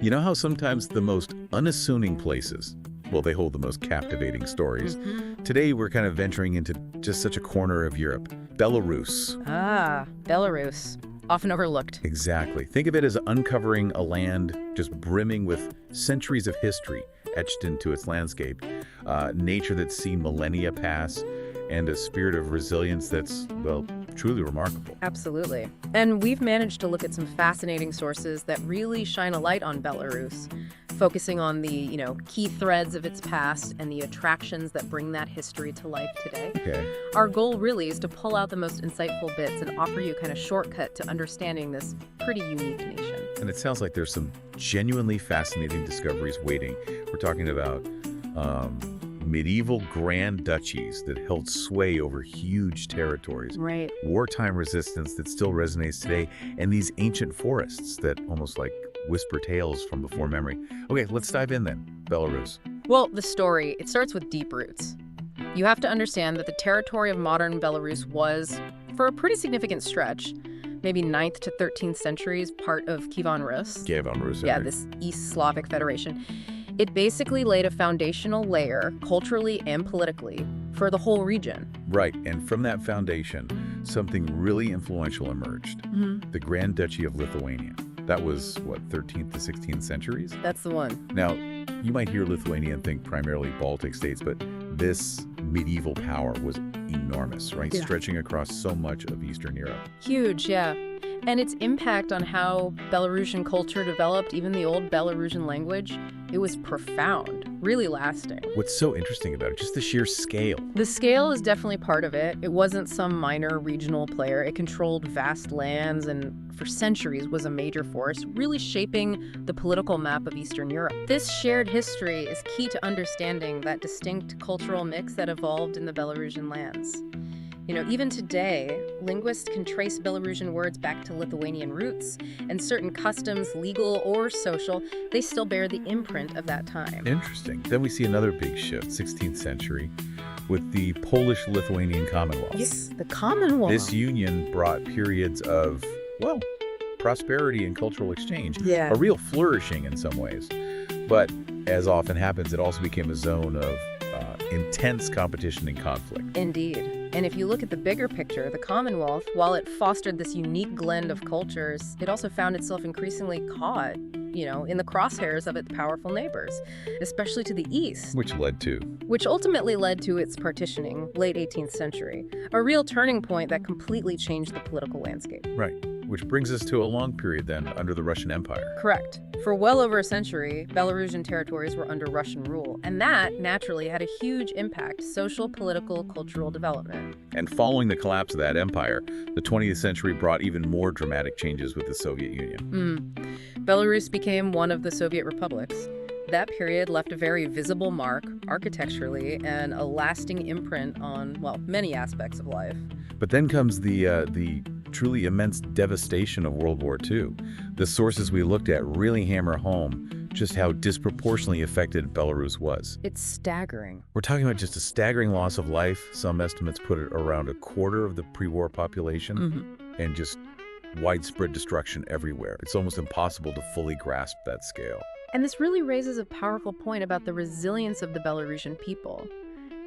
You know how sometimes the most unassuming places, well, they hold the most captivating stories. Today, we're kind of venturing into just such a corner of Europe. Belarus. Ah, Belarus. Often overlooked. Exactly. Think of it as uncovering a land just brimming with centuries of history etched into its landscape, nature that's seen millennia pass, and a spirit of resilience that's, well, truly remarkable. Absolutely. And we've managed to look at some fascinating sources that really shine a light on Belarus, focusing on the, key threads of its past and the attractions that bring that history to life today. Okay. Our goal really is to pull out the most insightful bits and offer you a kind of shortcut to understanding this pretty unique nation. And it sounds like there's some genuinely fascinating discoveries waiting. We're talking about medieval grand duchies that held sway over huge territories. Right. Wartime resistance that still resonates today, and these ancient forests that almost like whisper tales from before memory. Okay, let's dive in then. Belarus. Well, the story, it starts with deep roots. You have to understand that the territory of modern Belarus was, for a pretty significant stretch, maybe 9th to 13th centuries, part of Kievan Rus. Kievan Rus. Yeah, this East Slavic Federation. It basically laid a foundational layer, culturally and politically, for the whole region. Right, and from that foundation, something really influential emerged. The Grand Duchy of Lithuania. That was, 13th to 16th centuries? That's the one. Now, you might hear Lithuania and think primarily Baltic states, but this medieval power was enormous, right? Yeah. Stretching across so much of Eastern Europe. Huge, yeah. And its impact on how Belarusian culture developed, even the old Belarusian language, it was profound, really lasting. What's so interesting about it, just the sheer scale. The scale is definitely part of it. It wasn't some minor regional player. It controlled vast lands and for centuries was a major force, really shaping the political map of Eastern Europe. This shared history is key to understanding that distinct cultural mix that evolved in the Belarusian lands. Even today, linguists can trace Belarusian words back to Lithuanian roots, and certain customs, legal or social, they still bear the imprint of that time. Interesting. Then we see another big shift, 16th century, with the Polish-Lithuanian Commonwealth. Yes, the Commonwealth. This union brought periods of, prosperity and cultural exchange. Yeah. A real flourishing in some ways. But as often happens, it also became a zone of intense competition and conflict. Indeed. And if you look at the bigger picture, the Commonwealth, while it fostered this unique blend of cultures, it also found itself increasingly caught, in the crosshairs of its powerful neighbors, especially to the east. Which ultimately led to its partitioning, late 18th century, a real turning point that completely changed the political landscape. Right. Which brings us to a long period then under the Russian Empire. Correct. For well over a century, Belarusian territories were under Russian rule, and that naturally had a huge impact, social, political, cultural development. And following the collapse of that empire, the 20th century brought even more dramatic changes with the Soviet Union. Belarus became one of the Soviet republics. That period left a very visible mark, architecturally, and a lasting imprint on, many aspects of life. But then comes the truly immense devastation of World War II. The sources we looked at really hammer home just how disproportionately affected Belarus was. It's staggering. We're talking about just a staggering loss of life. Some estimates put it around a quarter of the pre-war population, and just widespread destruction everywhere. It's almost impossible to fully grasp that scale. And this really raises a powerful point about the resilience of the Belarusian people.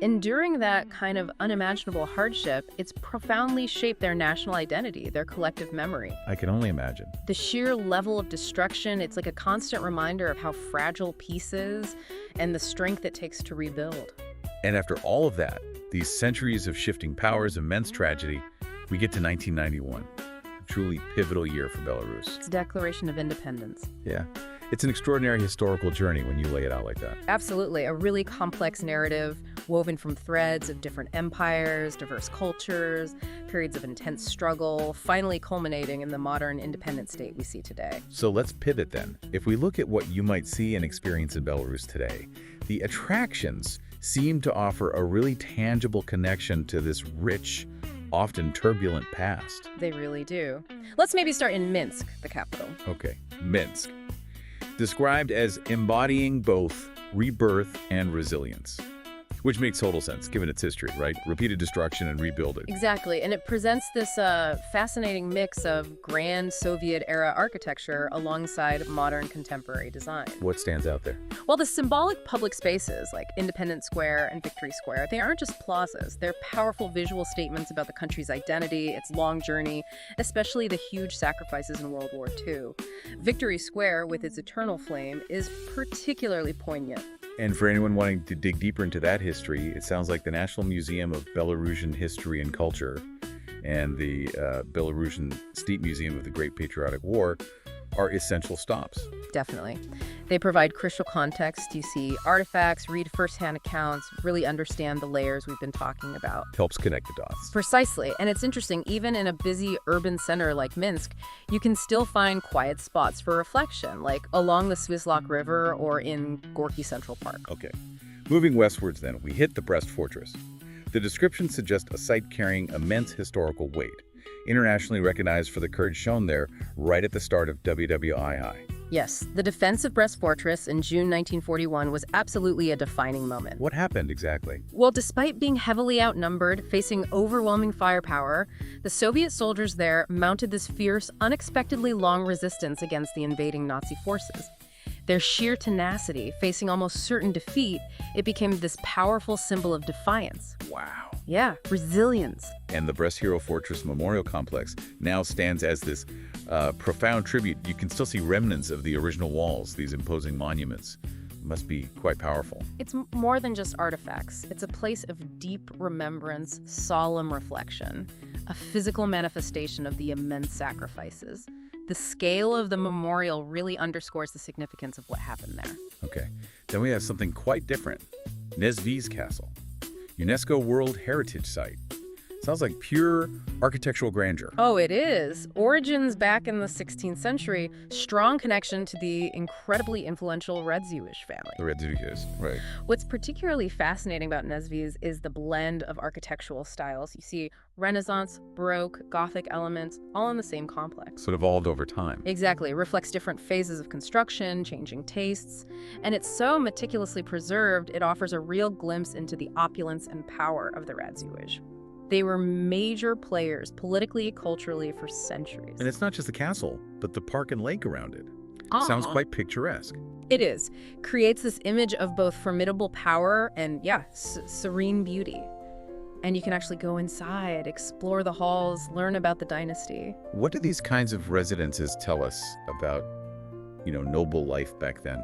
Enduring that kind of unimaginable hardship, it's profoundly shaped their national identity, their collective memory. I can only imagine. The sheer level of destruction, it's like a constant reminder of how fragile peace is and the strength it takes to rebuild. And after all of that, these centuries of shifting powers, immense tragedy, we get to 1991. A truly pivotal year for Belarus. It's a declaration of independence. Yeah. It's an extraordinary historical journey when you lay it out like that. Absolutely. A really complex narrative woven from threads of different empires, diverse cultures, periods of intense struggle, finally culminating in the modern independent state we see today. So let's pivot then. If we look at what you might see and experience in Belarus today, the attractions seem to offer a really tangible connection to this rich, often turbulent past. They really do. Let's maybe start in Minsk, the capital. Okay, Minsk. Described as embodying both rebirth and resilience. Which makes total sense, given its history, right? Repeated destruction and rebuilding. Exactly, and it presents this fascinating mix of grand Soviet-era architecture alongside modern contemporary design. What stands out there? Well, the symbolic public spaces like Independence Square and Victory Square, they aren't just plazas. They're powerful visual statements about the country's identity, its long journey, especially the huge sacrifices in World War II. Victory Square, with its eternal flame, is particularly poignant. And for anyone wanting to dig deeper into that history, it sounds like the National Museum of Belarusian History and Culture and the Belarusian State Museum of the Great Patriotic War are essential stops. Definitely. They provide crucial context. You see artifacts, read firsthand accounts, really understand the layers we've been talking about. Helps connect the dots. Precisely. And it's interesting, even in a busy urban center like Minsk, you can still find quiet spots for reflection, like along the Svislok River or in Gorky Central Park. Okay. Moving westwards then, we hit the Brest Fortress. The description suggests a site carrying immense historical weight, internationally recognized for the courage shown there right at the start of WWII. Yes, the defense of Brest Fortress in June 1941 was absolutely a defining moment. What happened exactly? Well, despite being heavily outnumbered, facing overwhelming firepower, the Soviet soldiers there mounted this fierce, unexpectedly long resistance against the invading Nazi forces. Their sheer tenacity, facing almost certain defeat, it became this powerful symbol of defiance. Wow. Yeah, resilience. And the Brest Hero Fortress Memorial Complex now stands as this profound tribute. You can still see remnants of the original walls, these imposing monuments. Must be quite powerful. It's more than just artifacts. It's a place of deep remembrance, solemn reflection, a physical manifestation of the immense sacrifices. The scale of the memorial really underscores the significance of what happened there. Okay, then we have something quite different. Nezvi's Castle, UNESCO World Heritage Site. Sounds like pure architectural grandeur. Oh, it is. Origins back in the 16th century, strong connection to the incredibly influential Radziwiłł family. The Radziwiłłs, right. What's particularly fascinating about Nezvi's is the blend of architectural styles. You see Renaissance, Baroque, Gothic elements, all in the same complex. So it evolved over time. Exactly. It reflects different phases of construction, changing tastes, and it's so meticulously preserved, it offers a real glimpse into the opulence and power of the Radziwiłł. They were major players politically, culturally for centuries. And it's not just the castle, but the park and lake around it. Sounds quite picturesque. It is. Creates this image of both formidable power and, serene beauty. And you can actually go inside, explore the halls, learn about the dynasty. What do these kinds of residences tell us about, noble life back then?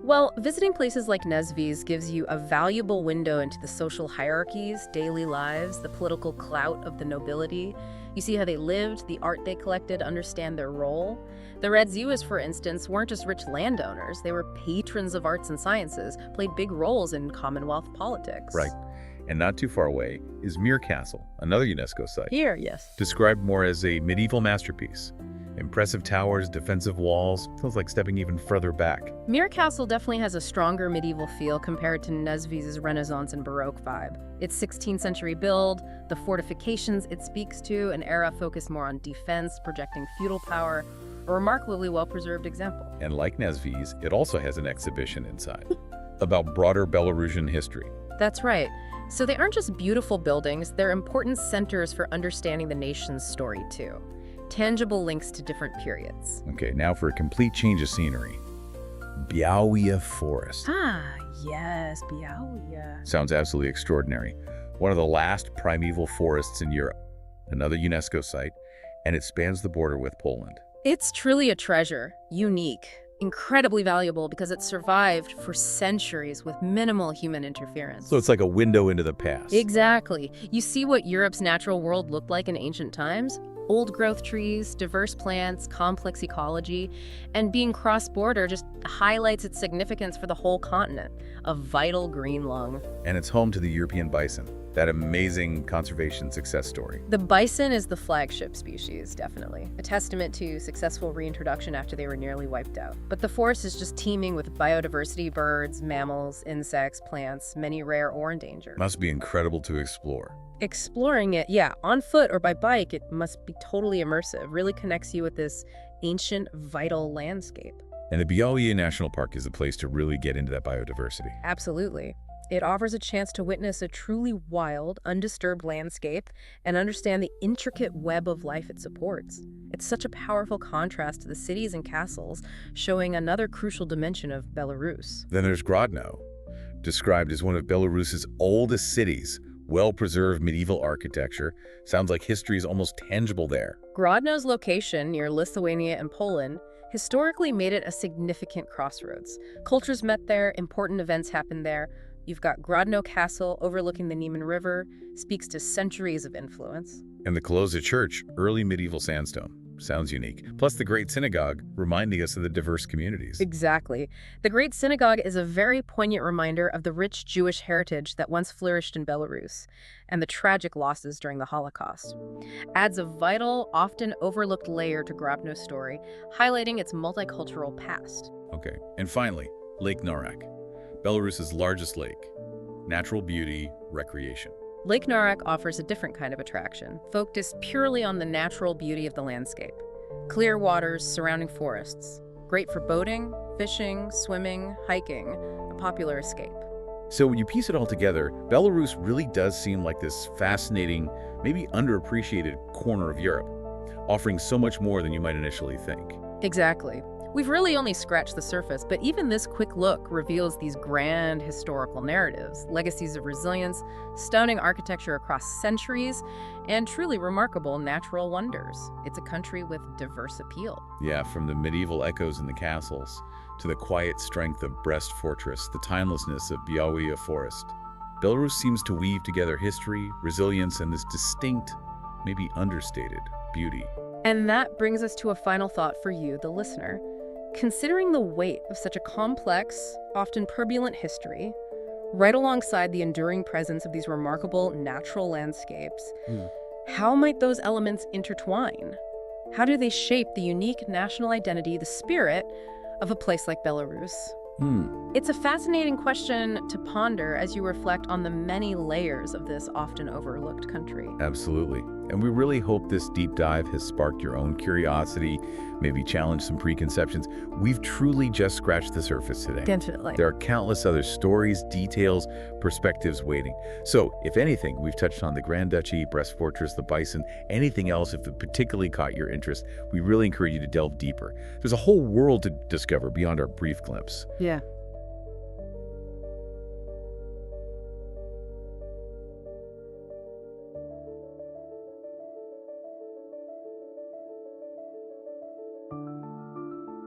Well, visiting places like Nezvi's gives you a valuable window into the social hierarchies, daily lives, the political clout of the nobility. You see how they lived, the art they collected, understand their role. The Radziwiłłs, for instance, weren't just rich landowners. They were patrons of arts and sciences, played big roles in Commonwealth politics. Right. And not too far away is Mir Castle, another UNESCO site. Here, yes. Described more as a medieval masterpiece. Impressive towers, defensive walls. Feels like stepping even further back. Mir Castle definitely has a stronger medieval feel compared to Nezvi's Renaissance and Baroque vibe. Its 16th century build, the fortifications it speaks to, an era focused more on defense, projecting feudal power, a remarkably well-preserved example. And like Nezvi's, it also has an exhibition inside about broader Belarusian history. That's right. So they aren't just beautiful buildings, they're important centers for understanding the nation's story too. Tangible links to different periods. Okay, now for a complete change of scenery. Białystok Forest. Ah, yes, Białystok. Sounds absolutely extraordinary. One of the last primeval forests in Europe. Another UNESCO site, and it spans the border with Poland. It's truly a treasure, unique, incredibly valuable because it survived for centuries with minimal human interference. So it's like a window into the past. Exactly. You see what Europe's natural world looked like in ancient times? Old growth trees, diverse plants, complex ecology, and being cross-border just highlights its significance for the whole continent, a vital green lung. And it's home to the European bison, that amazing conservation success story. The bison is the flagship species, definitely. A testament to successful reintroduction after they were nearly wiped out. But the forest is just teeming with biodiversity, birds, mammals, insects, plants, many rare or endangered. Must be incredible to explore. Exploring it, on foot or by bike, it must be totally immersive. Really connects you with this ancient, vital landscape. And the Białystok National Park is the place to really get into that biodiversity. Absolutely. It offers a chance to witness a truly wild, undisturbed landscape and understand the intricate web of life it supports. It's such a powerful contrast to the cities and castles, showing another crucial dimension of Belarus. Then there's Grodno, described as one of Belarus's oldest cities, well-preserved medieval architecture. Sounds like history is almost tangible there. Grodno's location near Lithuania and Poland historically made it a significant crossroads. Cultures met there, important events happened there. You've got Grodno Castle overlooking the Niemen River, speaks to centuries of influence. And the Kolozsa Church, early medieval sandstone. Sounds unique. Plus the Great Synagogue, reminding us of the diverse communities. Exactly. The Great Synagogue is a very poignant reminder of the rich Jewish heritage that once flourished in Belarus and the tragic losses during the Holocaust. Adds a vital, often overlooked layer to Grodno's story, highlighting its multicultural past. Okay, and finally, Lake Narak, Belarus's largest lake. Natural beauty, recreation. Lake Narak offers a different kind of attraction, focused purely on the natural beauty of the landscape. Clear waters surrounding forests. Great for boating, fishing, swimming, hiking, a popular escape. So when you piece it all together, Belarus really does seem like this fascinating, maybe underappreciated corner of Europe, offering so much more than you might initially think. Exactly. We've really only scratched the surface, but even this quick look reveals these grand historical narratives, legacies of resilience, stunning architecture across centuries, and truly remarkable natural wonders. It's a country with diverse appeal. Yeah, from the medieval echoes in the castles, to the quiet strength of Brest Fortress, the timelessness of Białystok Forest. Belarus seems to weave together history, resilience, and this distinct, maybe understated, beauty. And that brings us to a final thought for you, the listener. Considering the weight of such a complex, often turbulent history, right alongside the enduring presence of these remarkable natural landscapes, how might those elements intertwine? How do they shape the unique national identity, the spirit of a place like Belarus? It's a fascinating question to ponder as you reflect on the many layers of this often overlooked country. Absolutely. And we really hope this deep dive has sparked your own curiosity, maybe challenged some preconceptions. We've truly just scratched the surface today. Definitely. There are countless other stories, details, perspectives waiting. So, if anything, we've touched on the Grand Duchy, Brest Fortress, the Bison, anything else if it particularly caught your interest, we really encourage you to delve deeper. There's a whole world to discover beyond our brief glimpse. Yeah.